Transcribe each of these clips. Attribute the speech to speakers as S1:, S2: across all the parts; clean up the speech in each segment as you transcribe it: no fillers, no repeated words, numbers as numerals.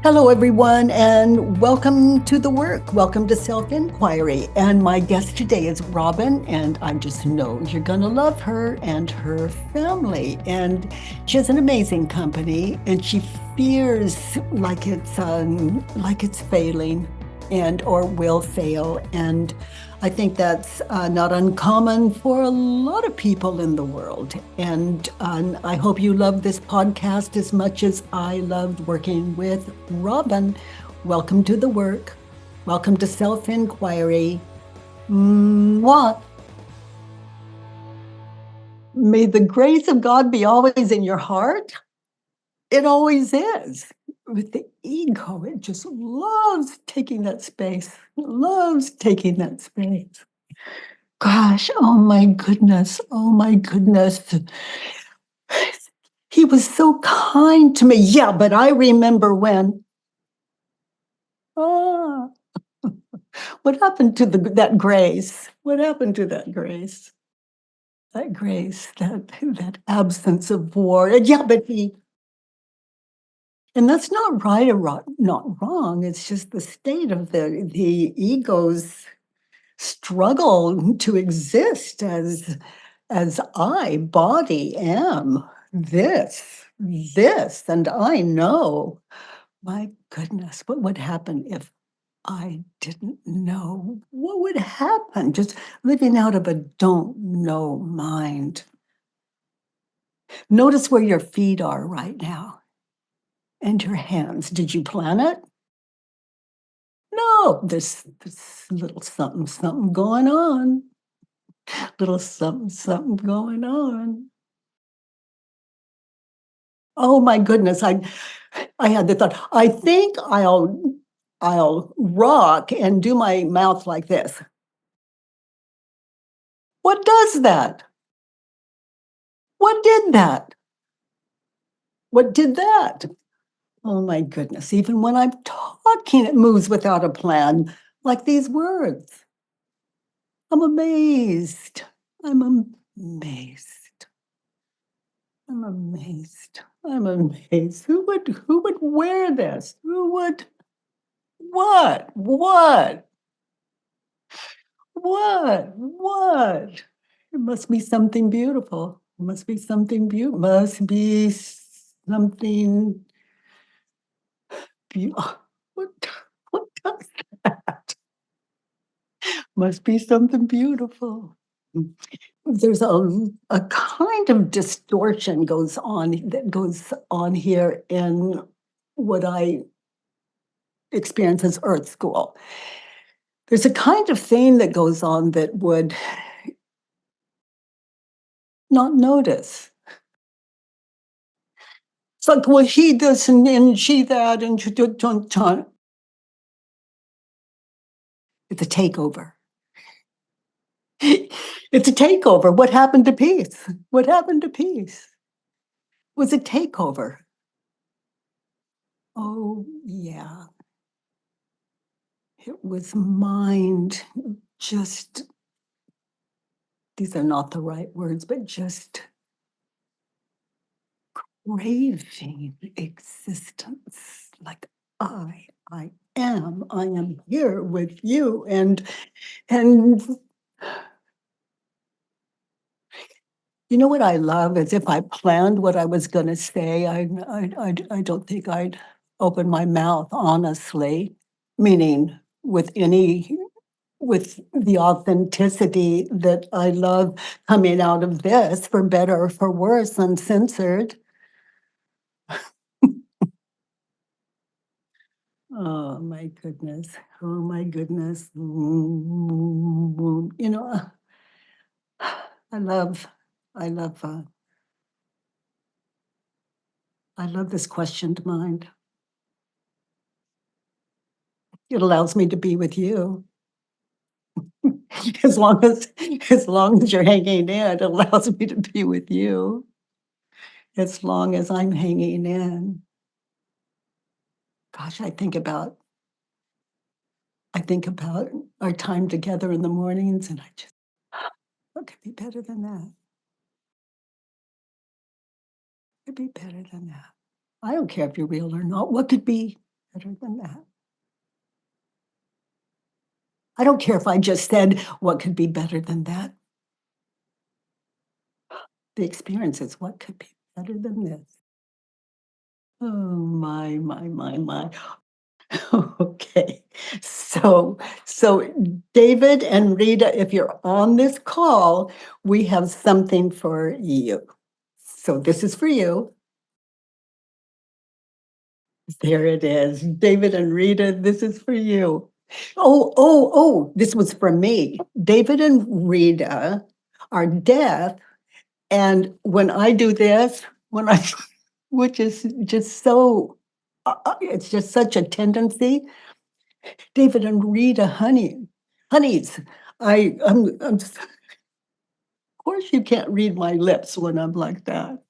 S1: Hello, everyone, and welcome to the work. Welcome to Self Inquiry. And my guest today is Robin, and I just know you're going to love her and her family. And she has an amazing company, and she fears like it's failing and or will fail. And I think that's not uncommon for a lot of people in the world. And I hope you love this podcast as much as I loved working with Robin. Welcome to the work. Welcome to Self Inquiry. Mwah. May the grace of God be always in your heart. It always is. With the ego, it just loves taking that space, loves taking that space. Gosh, oh my goodness, oh my goodness. He was so kind to me. Yeah, but I remember when. Ah, what happened to that grace? What happened to that grace? That grace, that absence of war. Yeah, but and that's not right or not wrong. It's just the state of the ego's struggle to exist as I, body, am this, and I know. My goodness, what would happen if I didn't know? What would happen? Just living out of a don't know mind. Notice where your feet are right now and your hands. Did you plan it? No, there's this little something, something going on. Little something, something going on. Oh my goodness, I had the thought, I think I'll rock and do my mouth like this. What does that? What did that? What did that? Oh my goodness, even when I'm talking, it moves without a plan, like these words. I'm amazed. I'm amazed. I'm amazed. I'm amazed. Who would wear this? Who would what? What? What? It must be something beautiful. It must be something beautiful. Must be something beautiful. What, what does that? Must be something beautiful. There's a kind of distortion that goes on here in what I experience as Earth School. There's a kind of thing that goes on that would not notice. It's like, well, he this and she that, and it's a takeover. It's a takeover. What happened to peace? What happened to peace? Was a takeover. Oh, yeah. It was mind. Just, these are not the right words, but just craving existence. Like I I am here with you. And you know what I love is if I planned what I was going to say, I don't think I'd open my mouth honestly, meaning with the authenticity that I love coming out of this, for better or for worse, uncensored. Oh my goodness. Oh my goodness. You know, I love, I love, I love this questioned mind. It allows me to be with you. As long as you're hanging in, it allows me to be with you. As long as I'm hanging in. Gosh, I think about our time together in the mornings, and I just what could be better than that? Could be better than that. I don't care if you're real or not. What could be? better than that? I don't care if I just said, what could be better than that? The experience is what could be better than this? Oh, my. Okay. So David and Rita, if you're on this call, we have something for you. So this is for you. There it is. David and Rita, this is for you. Oh, this was from me. David and Rita are deaf. And when I do this, when I, which is just so, it's just such a tendency. David and Rita, honeys, of course you can't read my lips when I'm like that.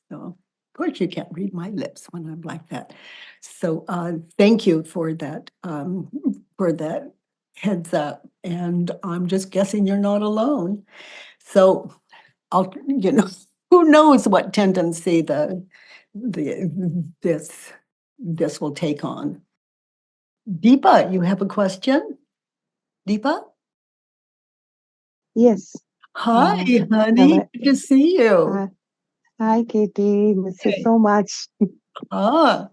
S1: So, of course you can't read my lips when I'm like that. So, thank you for that heads up. And I'm just guessing you're not alone. So I'll, who knows what tendency the this will take on. Deepa, you have a question? Deepa?
S2: Yes.
S1: Hi,
S2: Uh, have
S1: honey.
S2: I,
S1: Good to see you.
S2: hi, hi, Katie. Miss you
S1: Hey.
S2: so much.
S1: Ah,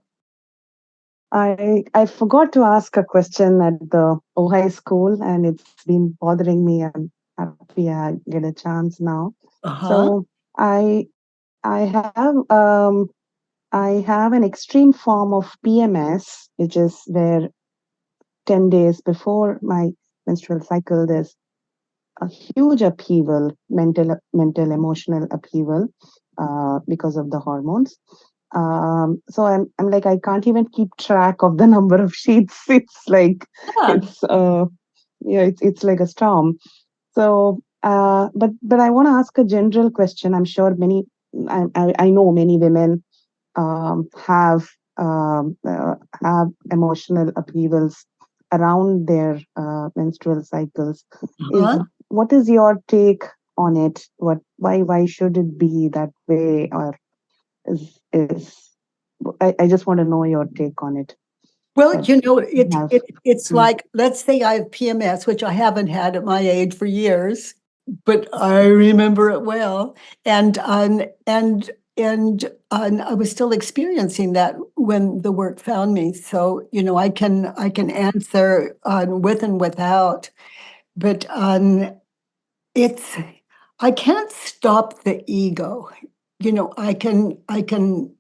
S2: I forgot to ask a question at the Ojai school, and it's been bothering me. I'm happy I get a chance now.
S1: uh-huh.
S2: So I I have I have an extreme form of PMS, which is where 10 days before my menstrual cycle, there's a huge upheaval, mental, emotional upheaval, because of the hormones. So I'm like, I can't even keep track of the number of sheets. It's like,
S1: Yeah.
S2: it's, yeah, it's like a storm. So, but I want to ask a general question. I'm sure I know many women um, have um, uh, have emotional upheavals around their menstrual cycles. Is
S1: Uh-huh.
S2: What is your take on it? Why should it be that way? Or is I just want to know your take on it.
S1: Well,
S2: That you
S1: it's
S2: have.
S1: it's
S2: Mm.
S1: like, let's say I have PMS, which I haven't had at my age for years, but I remember it well. And I was still experiencing that when the work found me. So, I can answer with and without, but it's I can't stop the ego. I can I can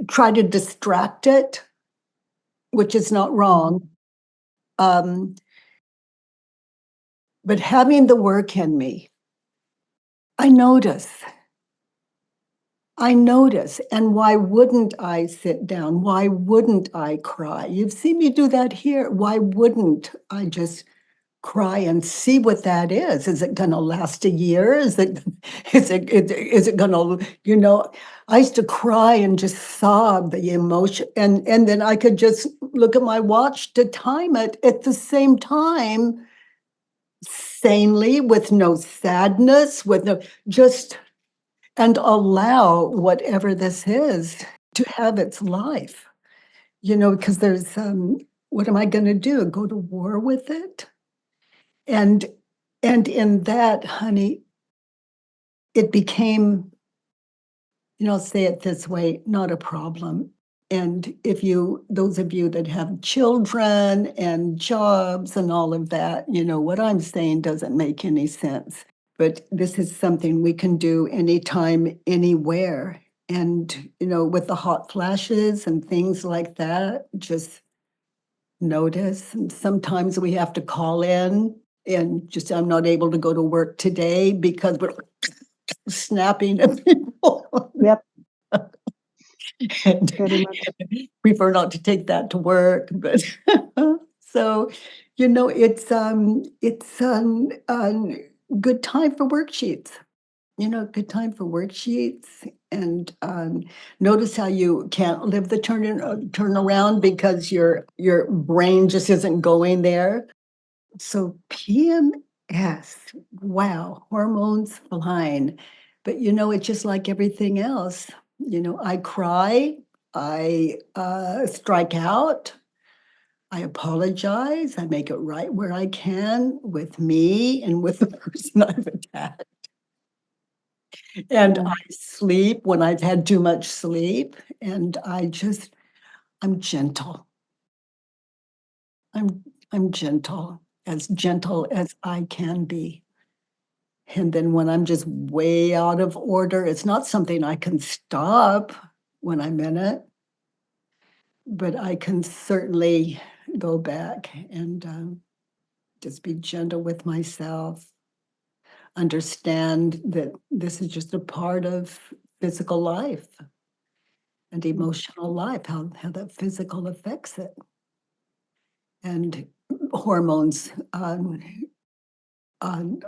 S1: try to distract it, which is not
S2: Mhm.
S1: wrong. Um, but having the work in me, I notice. I notice. And why wouldn't I sit down? Why wouldn't I cry? You've seen me do that here. Why wouldn't I just cry and see what that is? Is it gonna last a year? Is it gonna, I used to cry and just sob the emotion, and then I could just look at my watch to time it at the same time, sanely, with no sadness, with no, just, and allow whatever this is to have its life. Because there's what am I gonna do? Go to war with it? And and in that, honey, it became, say it this way, not a problem. And those of you that have children and jobs and all of that, what I'm saying doesn't make any sense. But this is something we can do anytime, anywhere. And, with the hot flashes and things like that, just notice. And sometimes we have to call in and just, I'm not able to go to work today because we're snapping at people.
S2: Yep,
S1: And
S2: very much.
S1: prefer not to take that to work, but so, it's good time for worksheets. Good time for worksheets, and notice how you can't live the turn around because your brain just isn't going there. So PMS, wow, hormones flying. But, it's just like everything else. I cry, I, strike out, I apologize, I make it right where I can with me and with the person I've attacked, and
S2: Yeah.
S1: I sleep when I've had too much sleep, and I'm gentle. I'm gentle as I can be. And then when I'm just way out of order, it's not something I can stop when I'm in it, but I can certainly go back and just be gentle with myself, understand that this is just a part of physical life and emotional life, how that physical affects it. And hormones, I'm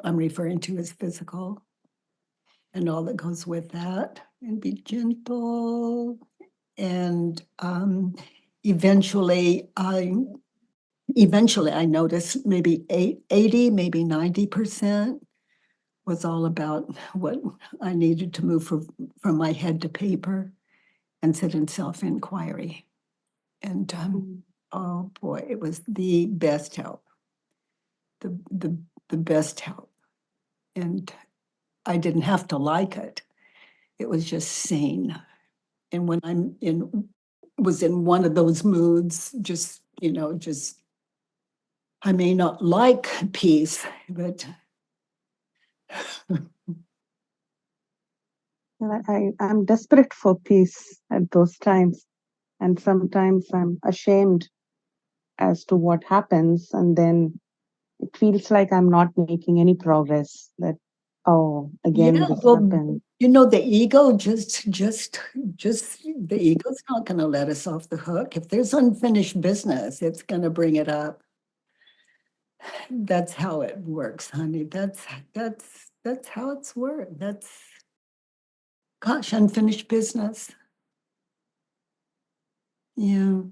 S1: referring to as physical and all that goes with that, and be gentle. And eventually, I noticed maybe 80, maybe 90% was all about what I needed to move from my head to paper and sit in self-inquiry. And
S2: Mm.
S1: oh boy, it was the best help, the the the best help. And I didn't have to like it. It was just sane. And when I'm in was in one of those moods, just I may not like peace, but
S2: I'm desperate for peace at those times. And sometimes I'm ashamed as to what happens. And then it feels like I'm not making any progress. That, oh, again,
S1: yeah,
S2: this
S1: well,
S2: happened.
S1: the ego just the ego's not going to let us off the hook. If there's unfinished business, it's going to bring it up. That's how it works, honey. That's how it's worked. That's gosh, unfinished business. Yeah.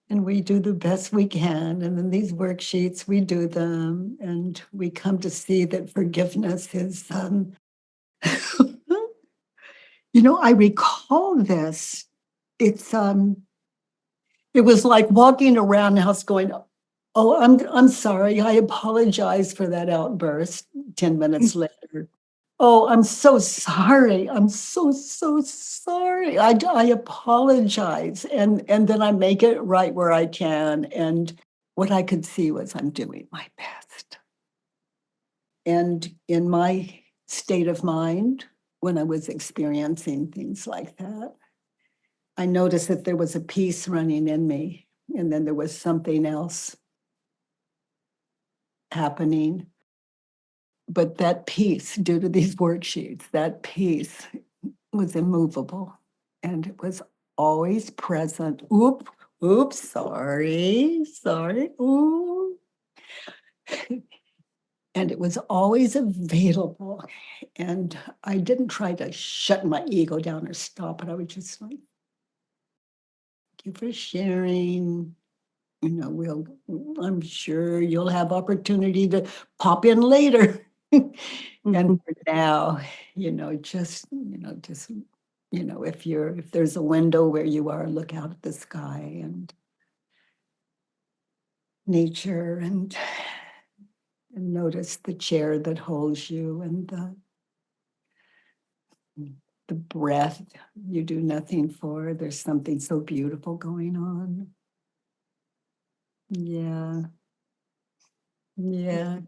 S1: And we do the best we can. And then these worksheets, we do them, and we come to see that forgiveness is, I recall this. It's, it was like walking around the house going, oh, I'm sorry. I apologize for that outburst 10 minutes later. Oh, I'm so sorry. I'm so sorry. I apologize. And then I make it right where I can. And what I could see was I'm doing my best. And in my state of mind, when I was experiencing things like that, I noticed that there was a peace running in me. And then there was something else happening. But that peace, due to these worksheets, that peace was immovable, and it was always present. Oops, sorry, ooh. And it was always available. And I didn't try to shut my ego down or stop it. I would just like, thank you for sharing. We'll, I'm sure you'll have opportunity to pop in later. And for now, just if there's a window where you are, look out at the sky and nature, and notice the chair that holds you, and the breath you do nothing for. There's something so beautiful going on. Yeah, yeah.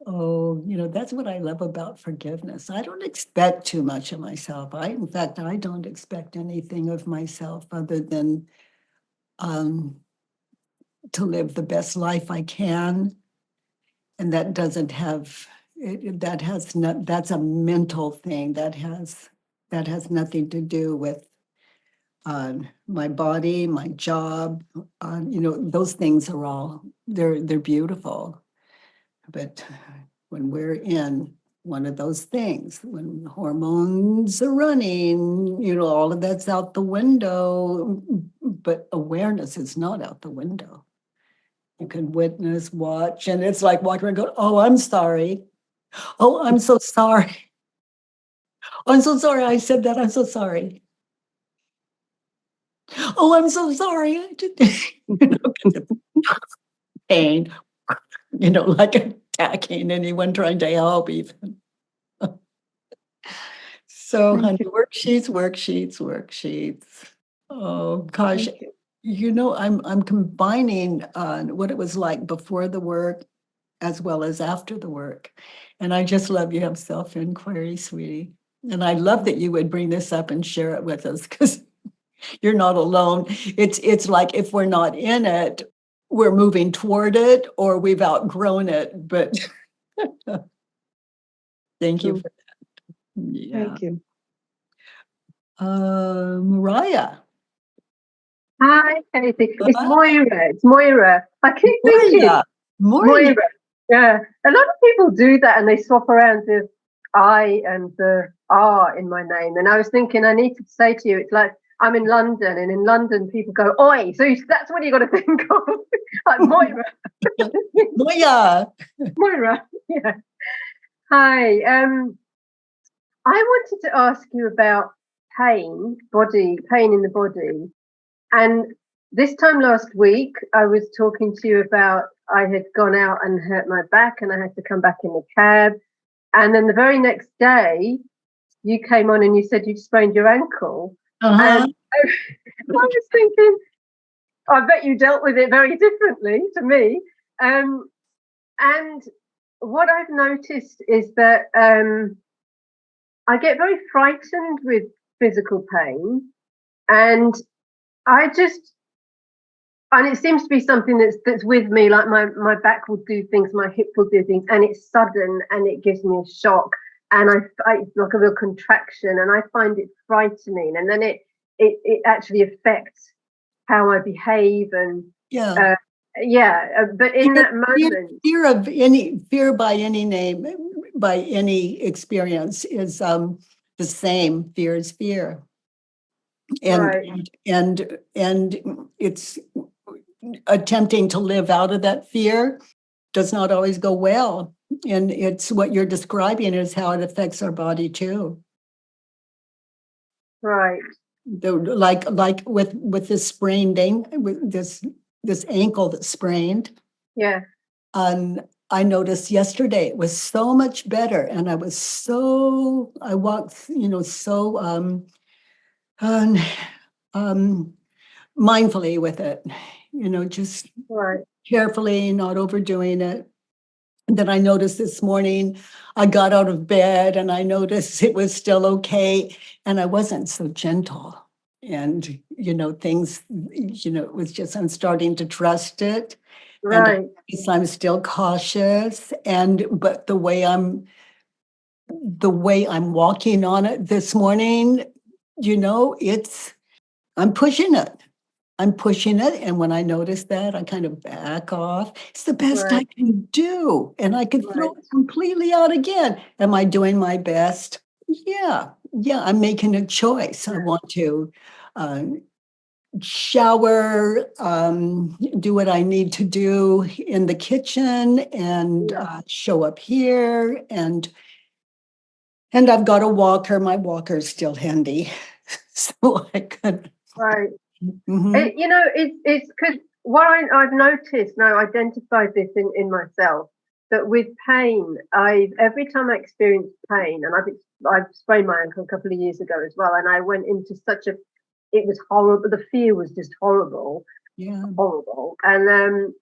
S1: Oh, that's what I love about forgiveness. I don't expect too much of myself. In fact, I don't expect anything of myself other than um, to live the best life I can. And that doesn't have, that has not, that's a mental thing that has nothing to do with my body, my job. Those things are they're beautiful. But when we're in one of those things, when hormones are running, all of that's out the window, but awareness is not out the window. You can witness, watch, and it's like walking around going, oh, I'm sorry. Oh, I'm so sorry. I'm so sorry I said that. I'm so sorry. Oh, I'm so sorry. I did, you know, 'cause it's pain, like attacking anyone trying to help even. So,
S2: Thank
S1: honey,
S2: you.
S1: worksheets, worksheets, worksheets. Oh gosh,
S2: Thank you.
S1: I'm combining what it was like before the work as well as after the work. And I just love you have self-inquiry, sweetie. And I love that you would bring this up and share it with us because you're not alone. It's like if we're not in it, we're moving toward it or we've outgrown it. But thank you
S2: True.
S1: for yeah.
S2: Thank you.
S1: Mariah.
S3: Hi, Katie. It's
S1: Hi,
S3: Moira. It's Moira. I keep thinking
S1: Moria. Moria.
S3: Moira. Yeah. A lot of people do that and they swap around the I and the R in my name. And I was thinking, I need to say to you, it's like I'm in London, and in London people go, Oi. So that's what you got to think of. Like Moira.
S1: Moria.
S3: Moira. Yeah. Hi. I wanted to ask you about pain in the body. And this time last week, I was talking to you about I had gone out and hurt my back and I had to come back in the cab. And then the very next day, you came on and you said you'd sprained your ankle.
S1: Uh-huh.
S3: And I was thinking, I bet you dealt with it very differently to me. And what I've noticed is that I get very frightened with physical pain. And I just and it seems to be something that's with me. Like my back will do things, my hip will do things, and it's sudden and it gives me a shock, and it's like a real contraction, and I find it frightening, and then it actually affects how I behave, and
S1: Yeah.
S3: but in
S1: Fear,
S3: that moment,
S1: fear by any name, by any experience is the same. Fear is fear. And
S3: right,
S1: and it's attempting to live out of that fear does not always go well. And it's what you're describing is how it affects our body too.
S3: right,
S1: Like with this with this ankle that's sprained.
S3: yeah,
S1: And I noticed yesterday it was so much better, and I walked, so um, um, mindfully with it, just
S3: right,
S1: carefully, not overdoing it. And then I noticed this morning, I got out of bed and I noticed it was still okay, and I wasn't so gentle. And, things, it was just, I'm starting to trust it. And
S3: right,
S1: I'm still cautious. But the way I'm walking on it this morning, I'm pushing it. I'm pushing it. And when I notice that, I kind of back off. It's the best I
S3: right,
S1: can do. And I could throw
S3: right,
S1: it completely out again. Am I doing my best? Yeah. Yeah. I'm making a choice. I want to um, shower, do what I need to do in the kitchen and
S3: yeah,
S1: show up here. And I've got a walker. My walker is still handy. So I could.
S3: right.
S1: Mhm.
S3: It's because what I've noticed now, identified this in myself, that with pain, every time I experience pain, and I've sprained my ankle a couple of years ago as well, and I went into it was horrible. The fear was just horrible,
S1: Yeah.
S3: horrible, and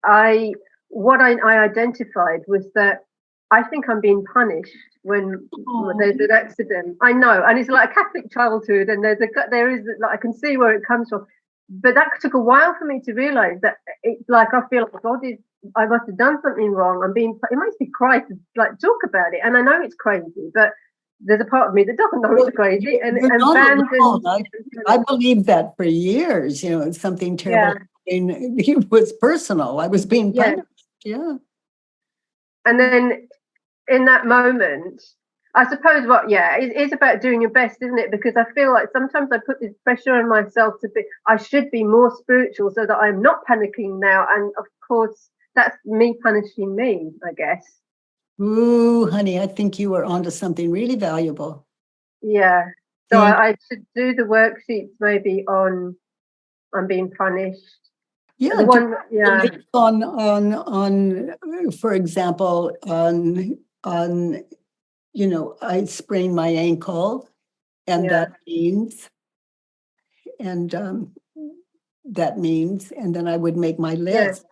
S3: I what I identified was that I think I'm being punished when
S1: Oh,
S3: there's an accident. I know, and it's like a Catholic childhood, and there is like I can see where it comes from, but that took a while for me to realise that it's like I feel like God is. I must have done something wrong. It makes me cry to like talk about it, and I know it's crazy, but there's a part of me that doesn't know
S1: well,
S3: it's crazy and
S1: you're not alone.
S3: abandons.
S1: I believed that for years, something terrible.
S3: Yeah,
S1: It was personal. I was being
S3: yeah,
S1: punished. Yeah.
S3: and then in that moment, I suppose it is about doing your best, isn't it? Because I feel like sometimes I put this pressure on myself I should be more spiritual so that I'm not panicking now. And of course, that's me punishing me, I guess.
S1: Ooh, honey, I think you were onto something really valuable.
S3: Yeah. So
S1: Thank
S3: I should do the worksheets maybe on I'm being punished.
S1: Yeah,
S3: The
S1: do
S3: one, yeah,
S1: belief on, for example, on, I sprained my ankle, and
S3: yeah,
S1: and that means, and then I would make my
S3: yeah,
S1: list,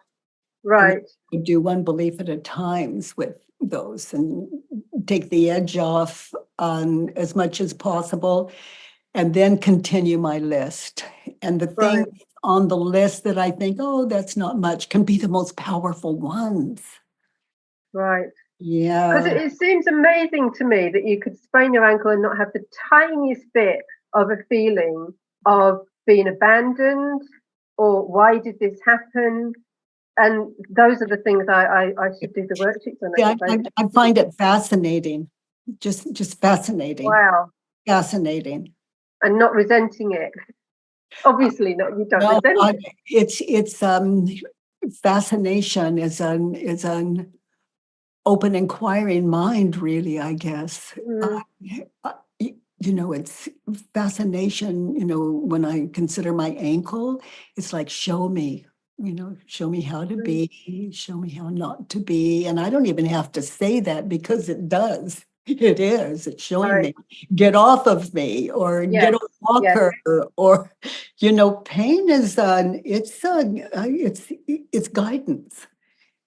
S1: and then
S3: right,
S1: I would do one belief at a time with those, and take the edge off on as much as possible, and then continue my list. And the
S3: right,
S1: things on the list that I think, oh, that's not much, can be the most powerful ones.
S3: right. Because
S1: Yeah.
S3: it seems amazing to me that you could sprain your ankle and not have the tiniest bit of a feeling of being abandoned or why did this happen? And those are the things I should do the worksheets on, I
S1: Yeah,
S3: suppose.
S1: I find it fascinating, just fascinating,
S3: Wow.
S1: fascinating.
S3: And not resenting it. Obviously not, you don't
S1: No,
S3: resent it.
S1: it's fascination is an open inquiring mind, really, I guess.
S3: Mm,
S1: It's fascination, when I consider my ankle, it's like, show me how to
S3: mm,
S1: be, show me how not to be. And I don't even have to say that, because it does. It is. It's showing
S3: right.
S1: me, get off of me, or get
S3: Yes.
S1: a
S3: Yes.
S1: walker, or, pain is, it's guidance.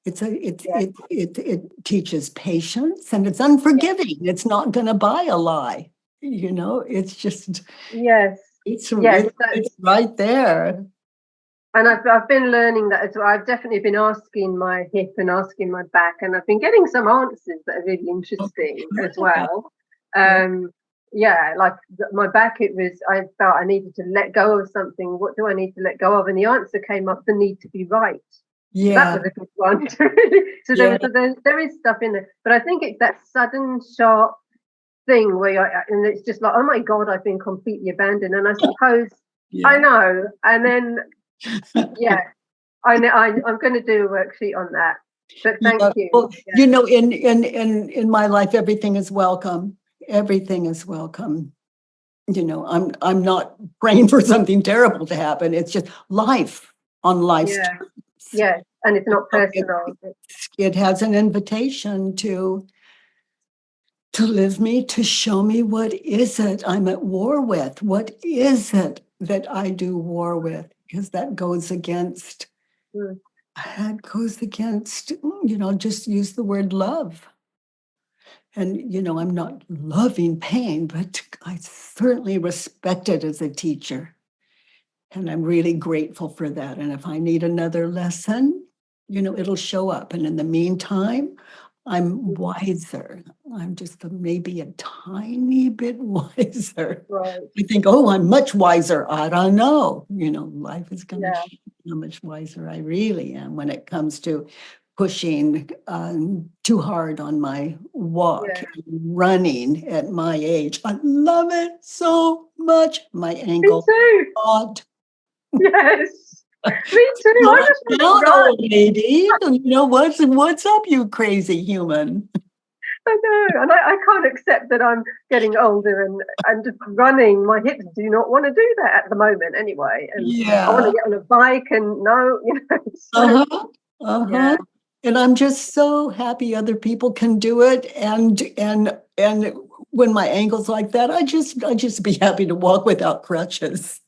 S3: Yes.
S1: It teaches patience, and it's
S3: Yes.
S1: unforgiving. It's not going to buy a lie. It's just
S3: Yes.
S1: it's
S3: Yes.
S1: it, it's right there.
S3: And I've been learning that as well. I've definitely been asking my hip and asking my back, and I've been getting some answers that are really
S1: Oh,
S3: interesting as
S1: yeah,
S3: well.
S1: yeah,
S3: Yeah, like my back, I felt I needed to let go of something. What do I need to let go of? And the answer came up: the need to be right. So that
S1: yeah,
S3: was a good one. So
S1: yeah.
S3: there is stuff in there, but I think it's that sudden, sharp thing where and it's just like, oh my God, I've been completely abandoned. And I suppose I
S1: Yeah.
S3: know. And then, yeah, I know I'm going to do a worksheet on that. But thank
S1: Yeah.
S3: you.
S1: Well,
S3: Yeah.
S1: in my life, everything is welcome. Everything is welcome. I'm not praying for something terrible to happen. It's just life on life's
S3: Yeah.
S1: terms.
S3: Yeah. And it's not
S1: It,
S3: personal.
S1: it has an invitation to live me, to show me, what is it I'm at war with? What is it that I do war with? Because
S3: Mm,
S1: that goes against, just use the word love. And, I'm not loving pain, but I certainly respect it as a teacher. And I'm really grateful for that. And if I need another lesson, it'll show up. And in the meantime, I'm
S3: mm,
S1: wiser. I'm just maybe a tiny bit wiser.
S3: right.
S1: I think, oh, I'm much wiser. I don't know. Life is going to
S3: Yeah.
S1: show me how much wiser I really am when it comes to pushing too hard on my walk,
S3: Yeah.
S1: running at my age. I love it so much. My
S3: Me
S1: ankle.
S3: too.
S1: God.
S3: Yes. Me too. I
S1: Calm
S3: just want to
S1: down,
S3: run.
S1: old lady. What's up, you crazy human?
S3: I know, and I can't accept that I'm getting older and just running. My hips do not want to do that at the moment, anyway. And I want to
S1: Yeah.
S3: get on a bike, and no, so
S1: Uh-huh.
S3: yeah,
S1: Uh-huh. And I'm just so happy other people can do it. And when my ankle's like that, I just be happy to walk without crutches.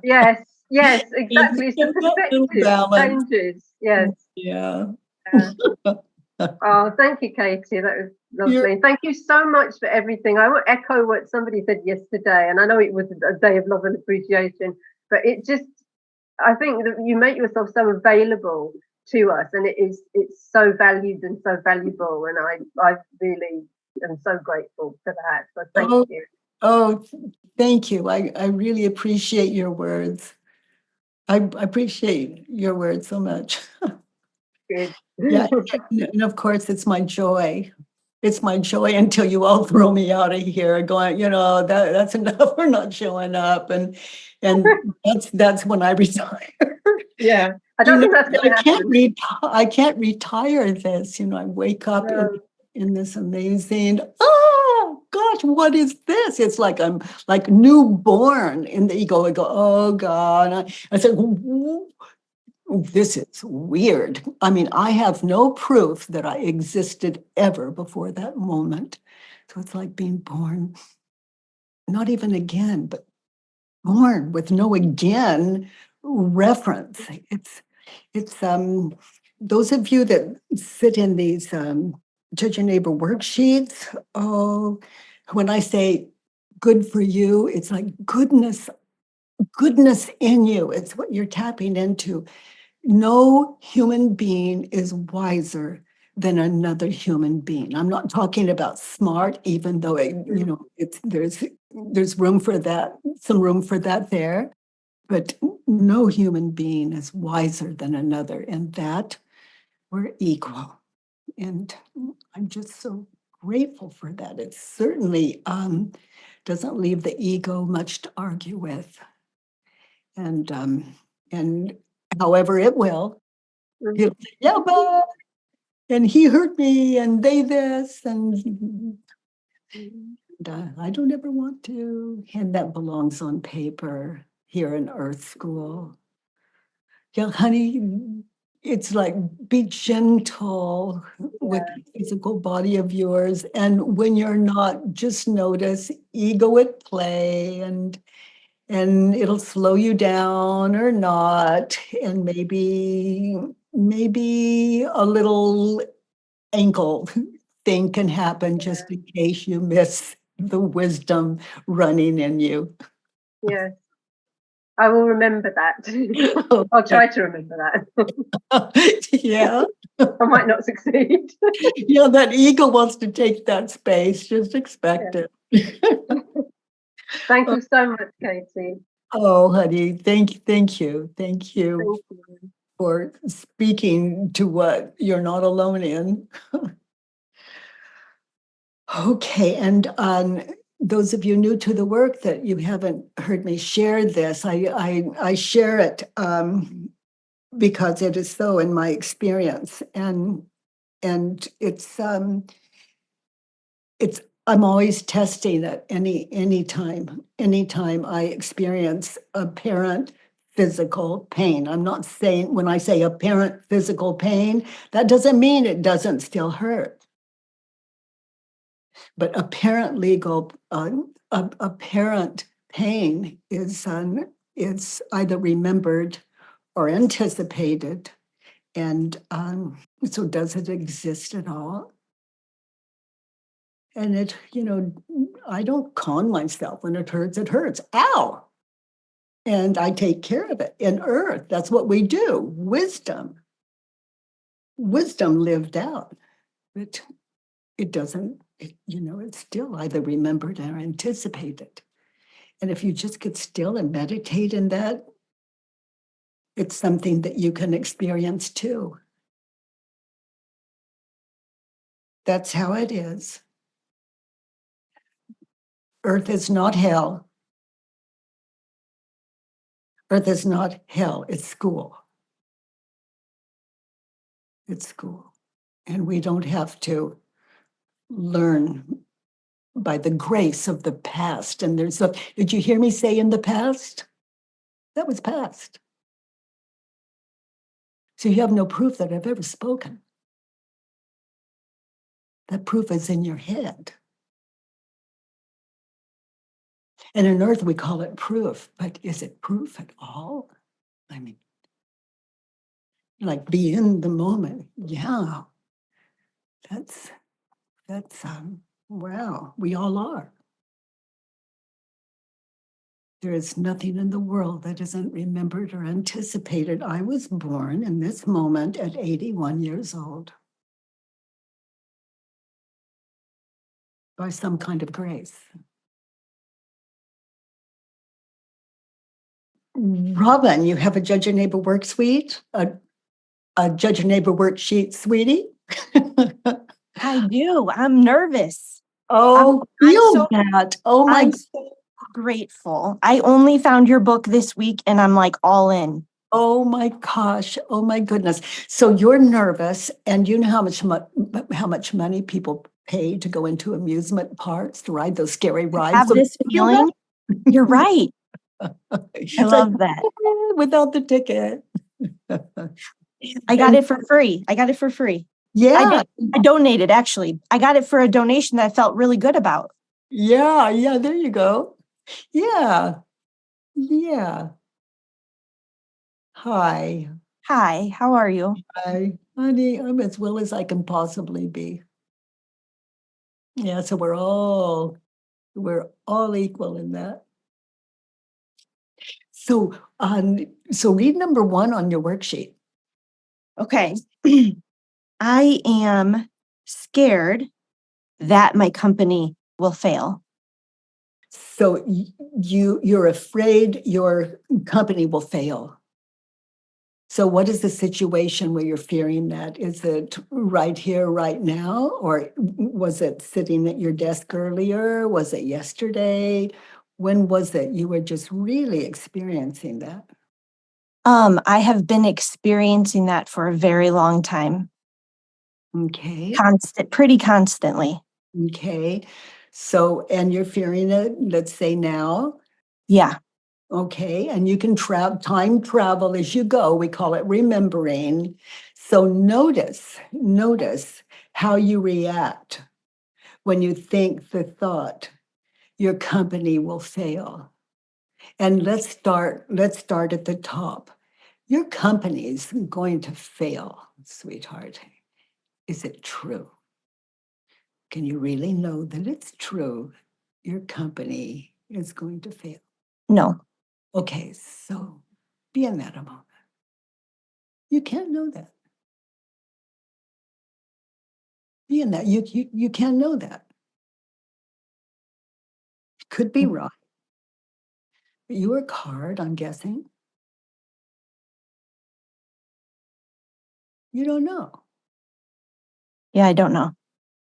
S3: yes, yes,
S1: And
S3: exactly. It's the
S1: get that little
S3: perspective
S1: balance.
S3: changes. Yes.
S1: Yeah.
S3: Yeah. Oh, thank you, Katie. That was
S1: You're
S3: lovely. Thank you so much for everything. I will echo what somebody said yesterday, and I know it was a day of love and appreciation, but I think that you make yourself so available to us, and it's so valued and so valuable, and I really am so grateful for that. So thank
S1: oh,
S3: you.
S1: oh, thank you. I really appreciate your words. I appreciate your words so much.
S3: Good.
S1: Yeah, and of course, it's my joy. It's my joy until you all throw me out of here, going, that's enough. We're not showing up, and that's when I retire.
S3: Yeah, I
S1: You
S3: don't
S1: know,
S3: think that's going
S1: I
S3: to
S1: can't
S3: happen.
S1: I can't retire this. I wake up
S3: No.
S1: in this amazing, gosh, what is this? It's like I'm like newborn in the ego. I go, oh God. I said, this is weird. I mean, I have no proof that I existed ever before that moment. So it's like being born, not even again, but born with no again reference. It's those of you that sit in these judge your neighbor worksheets. Oh, when I say good for you, it's like goodness in you. It's what you're tapping into. No human being is wiser than another human being. I'm not talking about smart, even though there's room for that, some room for that there. But no human being is wiser than another, and that we're equal. And I'm just so grateful for that. It certainly doesn't leave the ego much to argue with. And however it will, he'll say, yeah, but and he hurt me and they this and I don't ever want to. And that belongs on paper here in Earth School. Yeah, honey, it's like be gentle with the physical body of yours. And when you're not, just notice ego at play and it'll slow you down or not. And maybe a little ankle thing can happen just in case you miss the wisdom running in you.
S3: Yes, I will remember that. I'll try to remember that.
S1: Yeah.
S3: I might not succeed.
S1: Yeah, that ego wants to take that space. Just expect it.
S3: Thank you so much, Katie.
S1: Oh, honey, thank you.
S3: Thank you.
S1: For speaking to what you're not alone in. Okay, and those of you new to the work that you haven't heard me share this, I share it because it is so in my experience, and it's I'm always testing it anytime I experience apparent physical pain. I'm not saying when I say apparent physical pain, that doesn't mean it doesn't still hurt. But apparent apparent pain is either remembered or anticipated. And so does it exist at all? And I don't con myself. When it hurts, it hurts. Ow! And I take care of it. In Earth, that's what we do. Wisdom lived out. But it doesn't, it's still either remembered or anticipated. And if you just get still and meditate in that, it's something that you can experience too. That's how it is. Earth is not hell. Earth is not hell, it's school. It's school. And we don't have to learn by the grace of the past. And did you hear me say in the past? That was past. So you have no proof that I've ever spoken. That proof is in your head. And in Earth, we call it proof, but is it proof at all? I mean, like be in the moment. Yeah, that's wow, we all are. There is nothing in the world that isn't remembered or anticipated. I was born in this moment at 81 years old by some kind of grace. Robin, you have a Judge Your Neighbor worksheet, a Judge Your Neighbor worksheet, sweetie?
S4: I do. I'm nervous.
S1: Oh, that. Oh my
S4: I'm so grateful. I only found your book this week and I'm like all in.
S1: Oh my gosh. Oh my goodness. So you're nervous, and you know how much money people pay to go into amusement parks to ride those scary rides.
S4: Have
S1: So
S4: this
S1: you feel that?
S4: feeling. You're right. I
S1: It's like,
S4: love that.
S1: without the ticket.
S4: I got
S1: And
S4: it for free. I got it for free.
S1: yeah,
S4: I donated, actually. I got it for a donation that I felt really good about.
S1: yeah, there you go. Yeah, yeah. Hi,
S4: Hi, how are you?
S1: hi, honey, I'm as well as I can possibly be. Yeah, so we're all equal in that. So read number 1 on your worksheet.
S4: Okay. I am scared that my company will fail.
S1: So you're afraid your company will fail. So what is the situation where you're fearing that? Is it right here, right now? Or was it sitting at your desk earlier? Was it yesterday? When was it you were just really experiencing that?
S4: I have been experiencing that for a very long time.
S1: Okay.
S4: Pretty constantly.
S1: Okay. So, and you're fearing it, let's say now.
S4: Yeah.
S1: Okay. And you can time travel as you go. We call it remembering. So notice how you react when you think the thought, your company will fail. And let's start at the top. Your company's going to fail, sweetheart. Is it true? Can you really know that it's true? Your company is going to fail.
S4: No.
S1: Okay, so be in that a moment. You can't know that. Be in that. You can't know that. Could be wrong. But you work hard, I'm guessing. You don't know.
S4: Yeah, I don't know.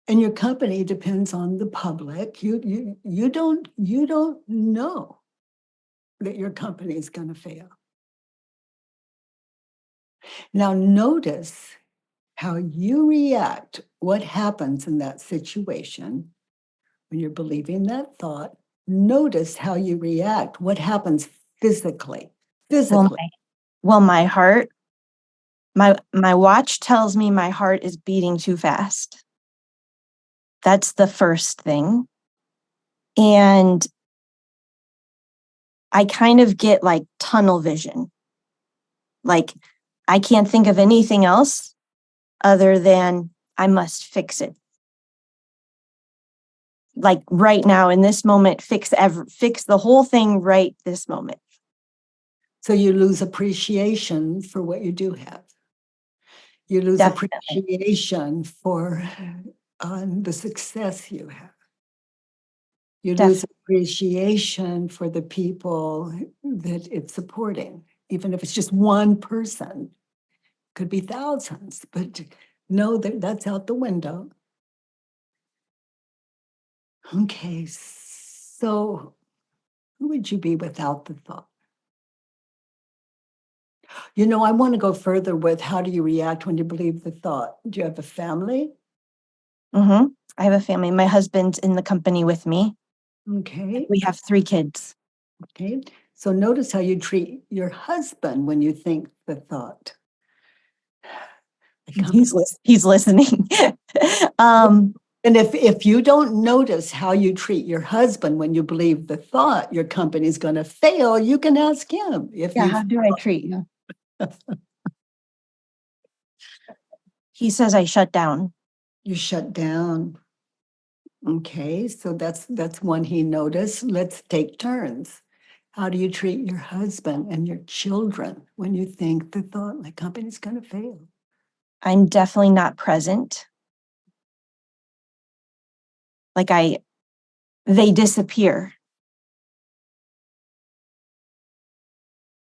S1: And your company depends on the public. You don't know that your company is going to fail. Now notice how you react, what happens in that situation when you're believing that thought. Notice how you react, what happens physically.
S4: Well, my heart, my watch tells me my heart is beating too fast. That's the first thing. And I kind of get like tunnel vision. Like I can't think of anything else other than I must fix it. Like right now in this moment, fix the whole thing right this moment.
S1: So you lose appreciation for what you do have. You lose
S4: Definitely.
S1: appreciation for the success you have. You lose
S4: Definitely.
S1: appreciation for the people that it's supporting, even if it's just one person. Could be thousands, but know that that's out the window. Okay, so who would you be without the thought? You know, I want to go further with how do you react when you believe the thought? Do you have a family?
S4: Mm-hmm. I have a family. My husband's in the company with me.
S1: Okay.
S4: We have 3 kids.
S1: Okay. So notice how you treat your husband when you think the thought.
S4: He's listening.
S1: And if you don't notice how you treat your husband when you believe the thought your company's going to fail, you can ask him.
S4: How do I treat you? He says I shut down.
S1: You shut down. Okay, so that's one he noticed. Let's take turns. How do you treat your husband and your children when you think the thought my company's going to fail?
S4: I'm definitely not present. Like they disappear,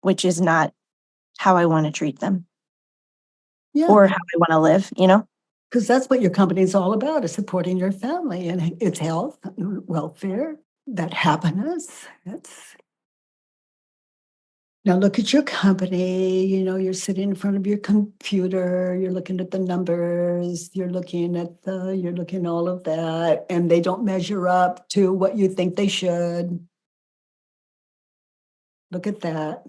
S4: which is not how I want to treat them.
S1: Yeah.
S4: Or how I want to live, you know?
S1: Because that's what your company is all about, is supporting your family and its health, welfare, that happiness. Now look at your company, you're sitting in front of your computer, you're looking at the numbers, you're looking all of that, and they don't measure up to what you think they should. Look at that.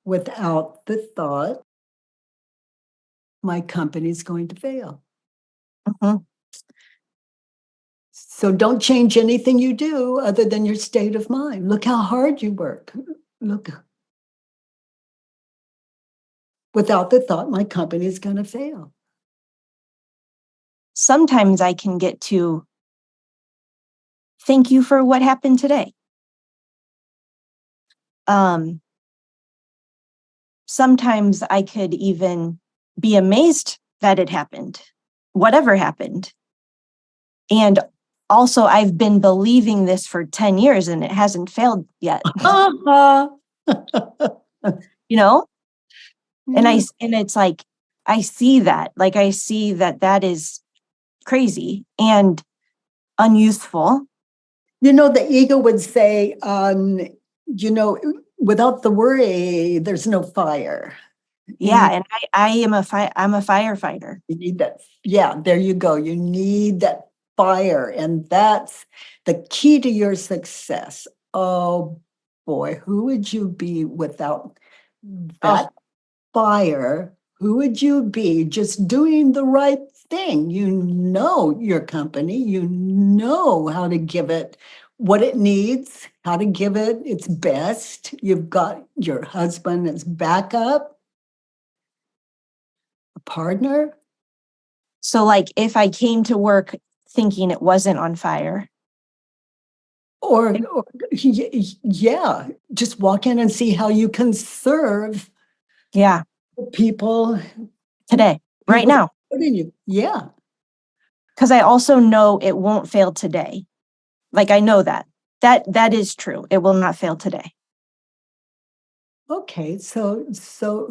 S1: Without the thought, my company's going to fail.
S4: Mhm.
S1: So don't change anything you do other than your state of mind. Look how hard you work. Look. Without the thought, my company is going to fail.
S4: Sometimes I can get to thank you for what happened today. Sometimes I could even be amazed that it happened, whatever happened. And also, I've been believing this for 10 years and it hasn't failed yet, you know? And it's like, I see that, that is crazy and unuseful.
S1: The ego would say, without the worry, there's no fire.
S4: Yeah, and I'm a firefighter.
S1: You need that. Yeah, there you go. You need that fire. And that's the key to your success. Oh boy, who would you be without that fire? Who would you be just doing the right thing? You know your company, you know how to give it what it needs, how to give it its best. You've got your husband as backup, a partner.
S4: So like if I came to work thinking it wasn't on fire.
S1: Or yeah, just walk in and see how you can serve people
S4: today, right now.
S1: Yeah.
S4: Because I also know it won't fail today. Like I know that is true. It will not fail today.
S1: Okay, so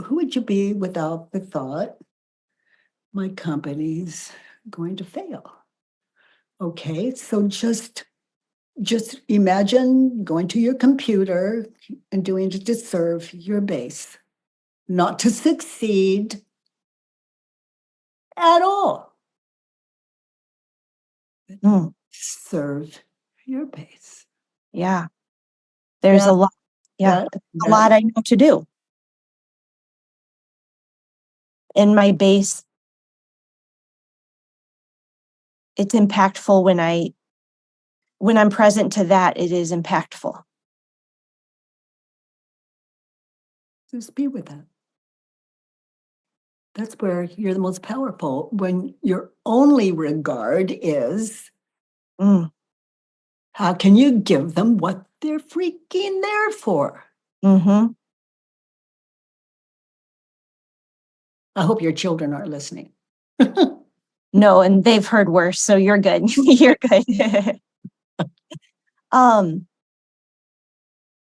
S1: who would you be without the thought, my company's going to fail? Okay, so just imagine going to your computer and doing it to serve your base, not to succeed at all. Serve your base.
S4: Yeah. There's a lot. Yeah. A lot I know to do. In my base, it's impactful when I'm present to that, it is impactful.
S1: Just be with that. That's where you're the most powerful, when your only regard is how can you give them what they're freaking there for?
S4: Mm-hmm.
S1: I hope your children aren't listening.
S4: No, and they've heard worse, so you're good. You're good.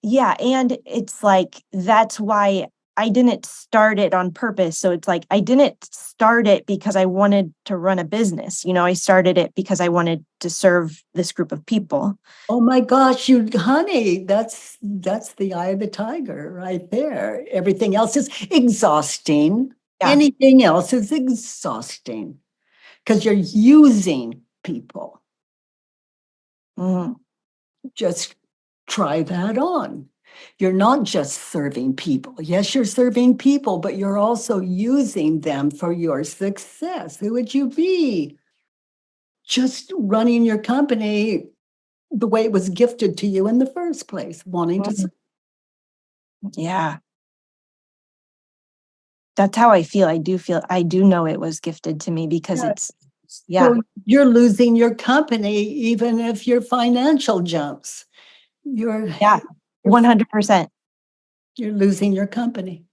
S4: Yeah, and it's like that's why I didn't start it on purpose. So it's like I didn't start it because I wanted to run a business. I started it because I wanted to serve this group of people.
S1: Oh my gosh, honey, that's the eye of the tiger right there. Everything else is exhausting. Yeah. Anything else is exhausting because you're using people. Just try that on. You're not just serving people. Yes, you're serving people, but you're also using them for your success. Who would you be? Just running your company the way it was gifted to you in the first place, wanting to.
S4: Yeah. That's how I feel. I do know it was gifted to me because
S1: So you're losing your company, even if your financial jumps.
S4: 100%.
S1: You're losing your company,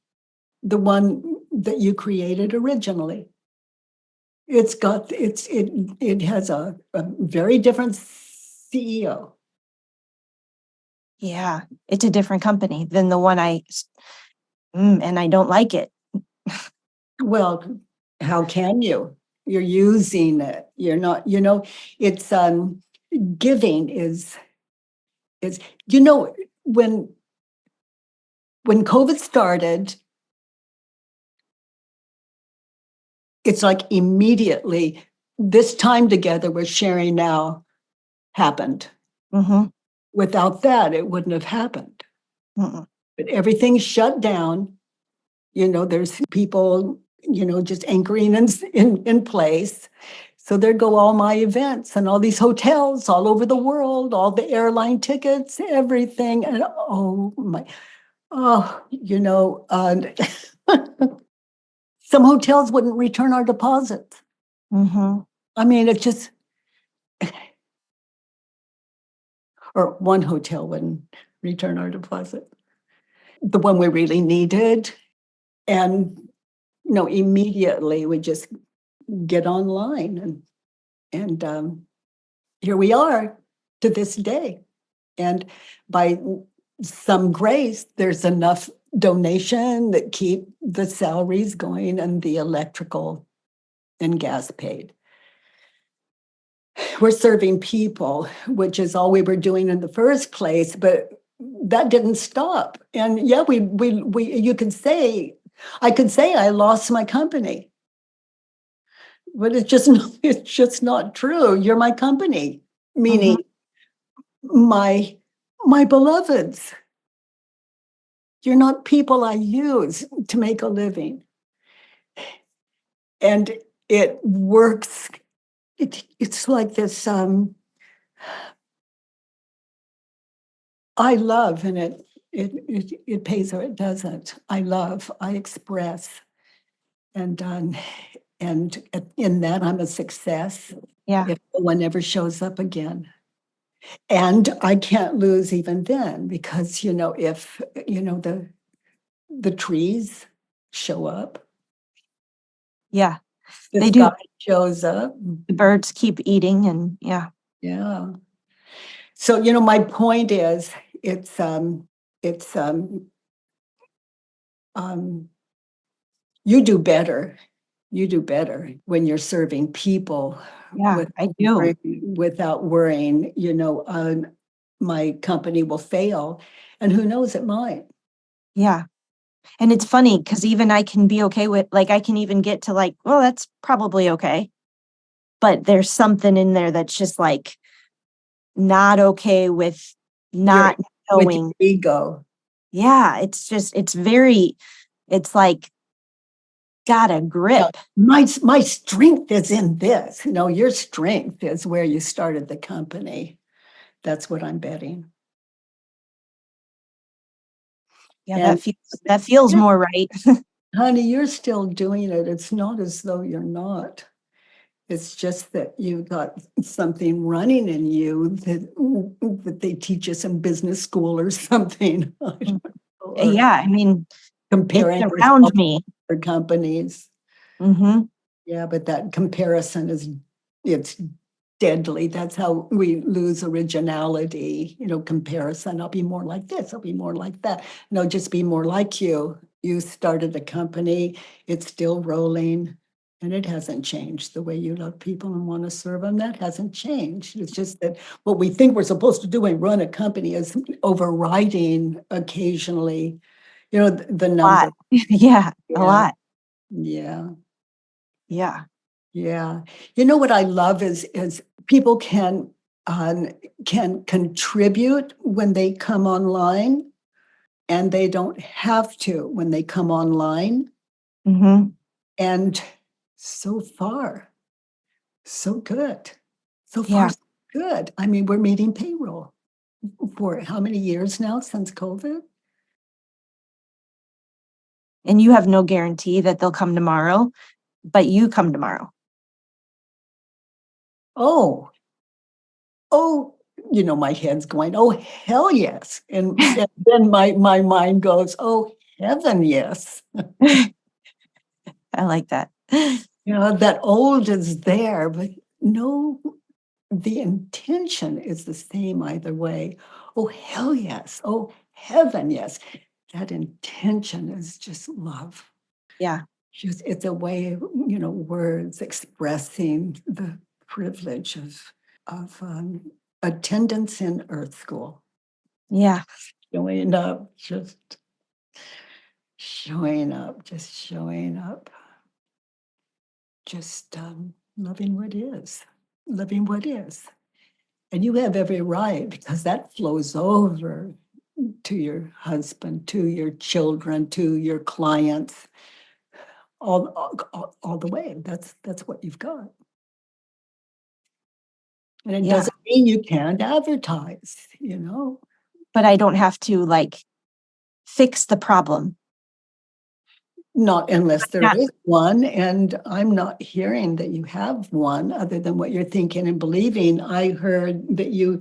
S1: the one that you created originally. It has a very different CEO.
S4: Yeah, it's a different company than the one and I don't like it.
S1: Well, how can you? You're using it. You're not, it's giving is when when COVID started, it's like immediately this time together we're sharing now happened.
S4: Mm-hmm.
S1: Without that, it wouldn't have happened.
S4: Mm-mm.
S1: But everything's shut down. There's people, just anchoring in place. So there go all my events and all these hotels all over the world, all the airline tickets, everything. And some hotels wouldn't return our deposits.
S4: Mm-hmm.
S1: I mean, it just, or one hotel wouldn't return our deposit, the one we really needed. And, immediately we just get online and here we are to this day. And by some grace, there's enough donation that keep the salaries going and the electrical and gas paid. We're serving people, which is all we were doing in the first place, but that didn't stop. And yeah, we you could say, I could say I lost my company, but it's just not true. You're my company, meaning my beloveds. You're not people I use to make a living. And it works. It's like this, I love, and it pays or it doesn't. I love, I express, and in that I'm a success.
S4: Yeah.
S1: If no one ever shows up again. And I can't lose even then, because if the trees show up,
S4: Yeah.
S1: the
S4: They do.
S1: sky shows up.
S4: The birds keep eating, and yeah.
S1: Yeah. So, my point is, it's you do better. You do better when you're serving people.
S4: Yeah, I do.
S1: Without worrying, my company will fail, and who knows, it might.
S4: Yeah. And it's funny because even I can be okay with, like, I can even get to like, well, that's probably okay. But there's something in there that's just like not okay with not
S1: With
S4: knowing.
S1: your ego.
S4: Yeah, it's like got a grip.
S1: My strength is in this. Your strength is where you started the company. That's what I'm betting.
S4: Yeah,
S1: And
S4: that feels more right.
S1: honey, you're still doing it. It's not as though you're not. It's just that you've got something running in you that they teach us in business school or something. I don't know, or
S4: Yeah, I mean,
S1: comparing
S4: it's around
S1: yourself
S4: me.
S1: to companies.
S4: Mm-hmm.
S1: Yeah, but that comparison it's deadly. That's how we lose originality. Comparison. I'll be more like this. I'll be more like that. No, just be more like you. You started a company. It's still rolling. And it hasn't changed. The way you love people and want to serve them, that hasn't changed. It's just that what we think we're supposed to do and run a company is overriding occasionally, the
S4: A lot.
S1: number.
S4: Yeah, a lot.
S1: Yeah.
S4: Yeah.
S1: Yeah. What I love is people can contribute when they come online, and they don't have to when they come online.
S4: Mm-hmm.
S1: And so far, so good. So far,
S4: Yeah.
S1: so good. I mean, we're meeting payroll for how many years now since COVID?
S4: And you have no guarantee that they'll come tomorrow, but you come tomorrow.
S1: Oh, my head's going, oh, hell yes. And then my mind goes, oh, heaven yes.
S4: I like that.
S1: That old is there, but no, the intention is the same either way. Oh, hell yes. Oh, heaven yes. That intention is just love.
S4: Yeah.
S1: It's a way of, words expressing the privilege of attendance in Earth School.
S4: Yeah.
S1: Showing up, just Showing up, just loving what is, loving what is. And you have every right because that flows over to your husband, to your children, to your clients, all the way. That's what you've got. And it
S4: Yeah.
S1: doesn't mean you can't advertise, you know.
S4: But I don't have to like fix the problem.
S1: Not unless there
S4: Yeah.
S1: is one, and I'm not hearing that you have one other than what you're thinking and believing. I heard that you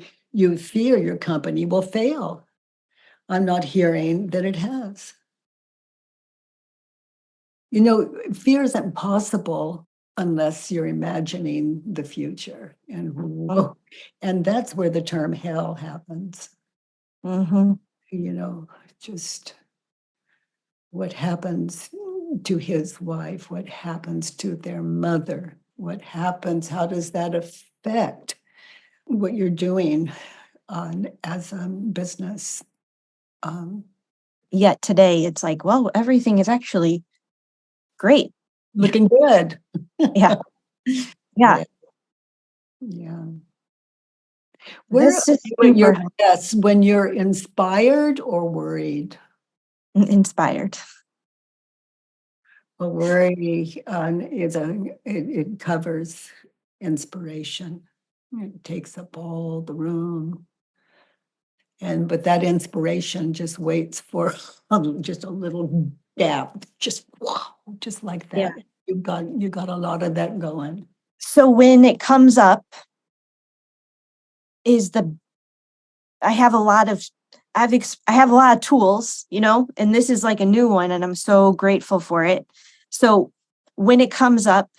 S1: fear your company will fail. I'm not hearing that it has. You know, fear isn't possible unless you're imagining the future. And whoa, and that's where the term hell happens.
S4: Mm-hmm.
S1: You know, just what happens to his wife, what happens to their mother, what happens, how does that affect what you're doing as a business?
S4: Yet today it's like, well, everything is actually great.
S1: Looking good.
S4: Yeah. Yeah.
S1: Yeah. Where
S4: This is
S1: are you at your
S4: super
S1: best, when you're inspired or worried?
S4: inspired.
S1: Well, worry it covers inspiration. It takes up all the room. But that inspiration just waits for just a little gap, just wow, just like
S4: Yeah.
S1: that. You got a lot of that going.
S4: So when it comes up, I have a lot of I have a lot of tools, you know, and this is like a new one and I'm so grateful for it. So when it comes up,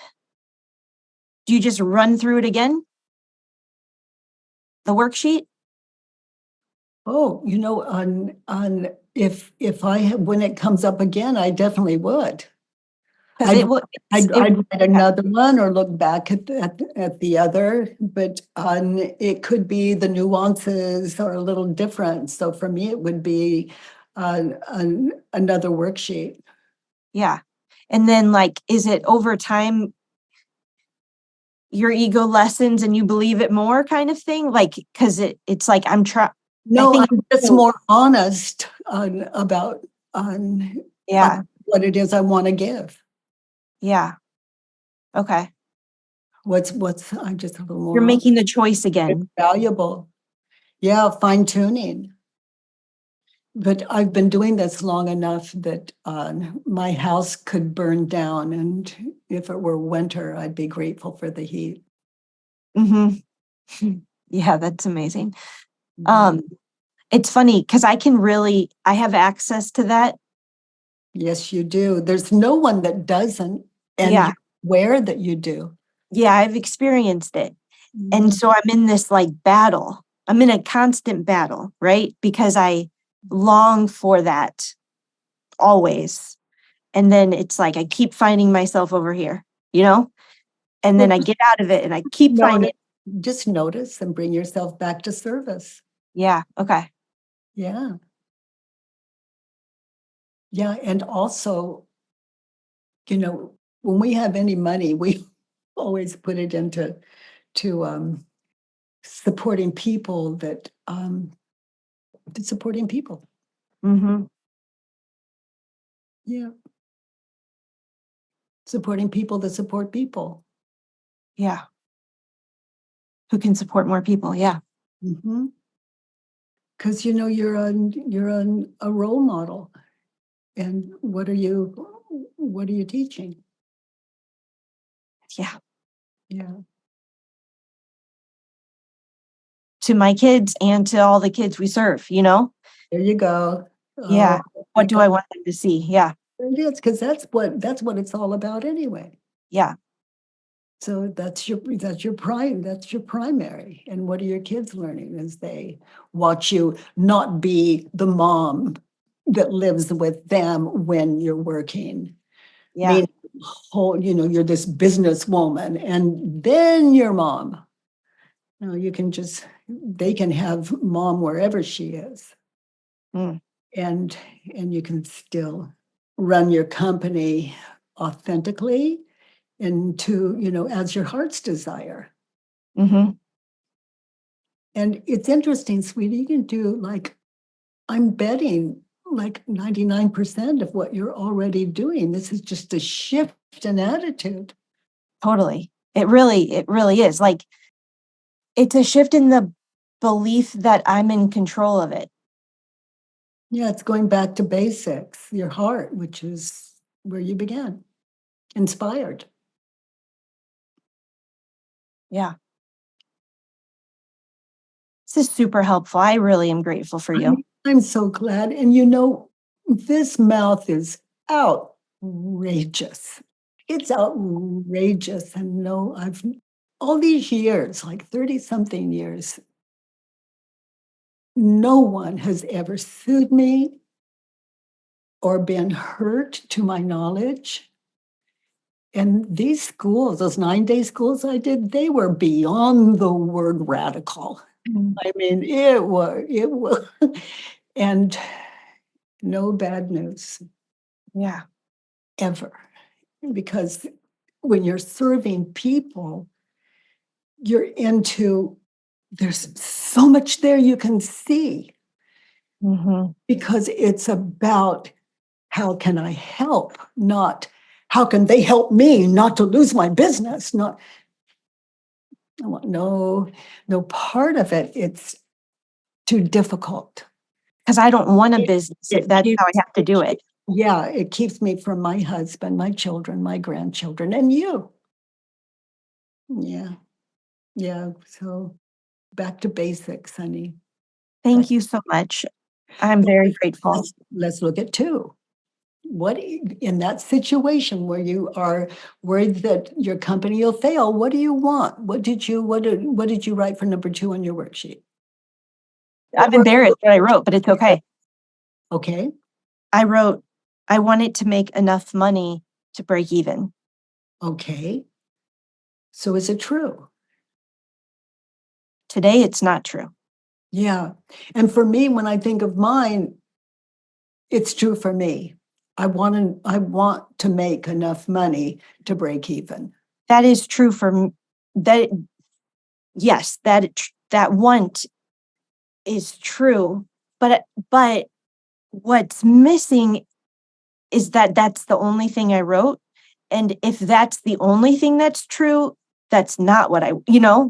S4: do you just run through it again? The worksheet?
S1: Oh, you know, on if I have, when it comes up again, I definitely would.
S4: Because it will
S1: I'd write another one or look back at the other, but it could be the nuances are a little different. So for me, it would be another worksheet.
S4: yeah. And then like, is it over time your ego lessens and you believe it more kind of thing? Like, because it's like I'm trying.
S1: No,
S4: think
S1: I'm just more honest about
S4: Yeah.
S1: what it is I want to give.
S4: Yeah. Okay.
S1: What's I'm just a little more
S4: You're
S1: honest.
S4: making the choice again.
S1: Valuable. Yeah, fine tuning. But I've been doing this long enough that my house could burn down, and if it were winter, I'd be grateful for the heat.
S4: Mm-hmm. Yeah, that's amazing. It's funny because I have access to that.
S1: Yes, you do. There's no one that doesn't, and
S4: Yeah.
S1: you're aware that you do.
S4: Yeah, I've experienced it. And so I'm in this like battle. I'm in a constant battle, right? Because I long for that always. And then it's like I keep finding myself over here, you know? And then I get out of it and I keep finding.
S1: Just notice and bring yourself back to service.
S4: Yeah. Okay.
S1: Yeah. Yeah. And also, you know, when we have any money, we always put it into supporting people supporting people.
S4: Mm-hmm.
S1: Yeah. Supporting people that support people.
S4: Yeah. Who can support more people? Yeah.
S1: Mm-hmm. Because you know you're a role model, and what are you teaching?
S4: Yeah.
S1: Yeah.
S4: To my kids and to all the kids we serve, you know?
S1: There you go.
S4: Yeah.
S1: Oh,
S4: What do I want them to see? Yeah.
S1: it is, because that's what it's all about anyway.
S4: Yeah.
S1: So that's your primary. And what are your kids learning as they watch you not be the mom that lives with them when you're working?
S4: Yeah.
S1: Meaning, you're this businesswoman and then your mom. No, they can have mom wherever she is.
S4: Mm.
S1: and you can still run your company authentically and to, as your heart's desire.
S4: Mm-hmm.
S1: And it's interesting, sweetie, you can do like, I'm betting like 99% of what you're already doing. This is just a shift in attitude.
S4: Totally. It really is. Like, it's a shift in the belief that I'm in control of it.
S1: Yeah, it's going back to basics, your heart, which is where you began, inspired.
S4: Yeah. This is super helpful. I really am grateful for you.
S1: I'm so glad. And this mouth is outrageous. It's outrageous. And no, I've all these years, like 30 something years, no one has ever sued me or been hurt to my knowledge. And these schools, those 9-day schools I did, they were beyond the word radical. I mean, it was, and no bad news
S4: Yeah.
S1: ever. Because when you're serving people, there's so much there you can see.
S4: Mm-hmm.
S1: Because it's about how can I help, not how can they help me not to lose my business, not no part of it. It's too difficult.
S4: Because I don't want a business if that's how I have to do it.
S1: Yeah, it keeps me from my husband, my children, my grandchildren, and you. Yeah. Yeah. So back to basics, honey.
S4: Thank you so much. I'm very grateful.
S1: Let's look at two. What in that situation where you are worried that your company will fail, what do you want? What did you write for number 2 on your worksheet?
S4: I'm embarrassed what I wrote, but it's okay.
S1: Okay.
S4: I wrote, I want it to make enough money to break even.
S1: Okay. So is it true?
S4: Today, it's not true.
S1: Yeah. And for me, when I think of mine, it's true for me. I want to make enough money to break even.
S4: That is true for me. Yes, that want is true, but what's missing is that that's the only thing I wrote. And if that's the only thing that's true, that's not what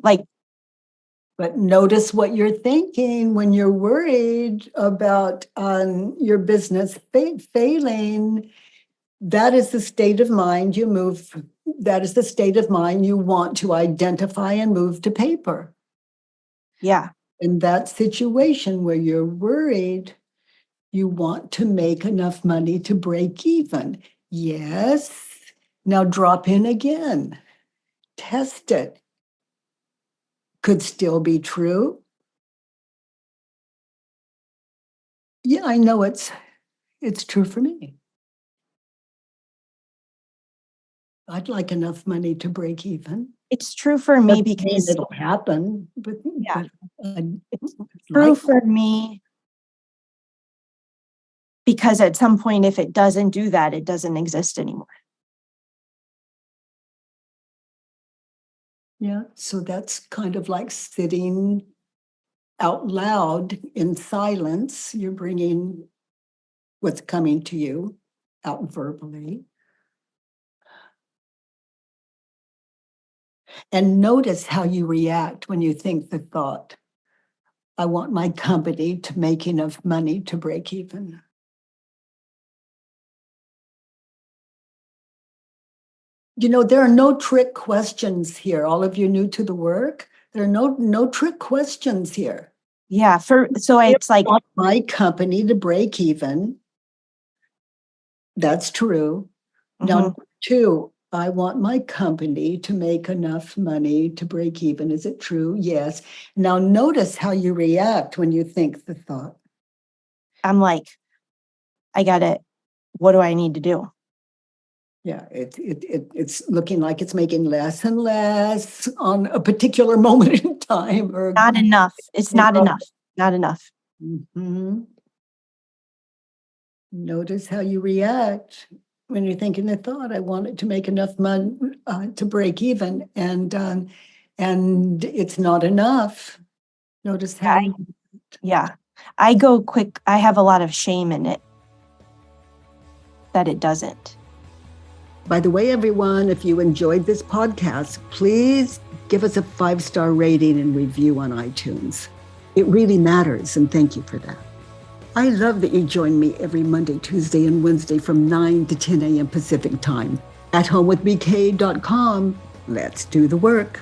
S4: like.
S1: But notice what you're thinking when you're worried about your business failing. That is the state of mind that is the state of mind you want to identify and move to paper.
S4: Yeah.
S1: In that situation where you're worried, you want to make enough money to break even. Yes. Now drop in again. Test it. Could still be true. Yeah, I know it's true for me. I'd like enough money to break even.
S4: It's true for me
S1: Doesn't mean
S4: because
S1: it'll happen, but
S4: Yeah.
S1: it's
S4: true for me because at some point, if it doesn't do that, it doesn't exist anymore.
S1: Yeah, so that's kind of like sitting out loud in silence. You're bringing what's coming to you out verbally. And notice how you react when you think the thought, I want my company to make enough money to break even. There are no trick questions here. All of you new to the work, there are no trick questions here.
S4: Yeah. So it's like,
S1: I want my company to break even. That's true. Now, number 2, I want my company to make enough money to break even. Is it true? Yes. Now, notice how you react when you think the thought.
S4: I'm like, I got it. What do I need to do?
S1: Yeah, it's looking like it's making less and less on a particular moment in time. Or
S4: Not enough. It's not enough. Not enough.
S1: Mhm. Notice how you react when you're thinking the thought, I want it to make enough money to break even, and it's not enough. Notice how you.
S4: Yeah. I go quick. I have a lot of shame in it that it doesn't.
S1: By the way, everyone, if you enjoyed this podcast, please give us a 5-star rating and review on iTunes. It really matters, and thank you for that. I love that you join me every Monday, Tuesday, and Wednesday from 9 to 10 a.m. Pacific time. At homewithbk.com, let's do the work.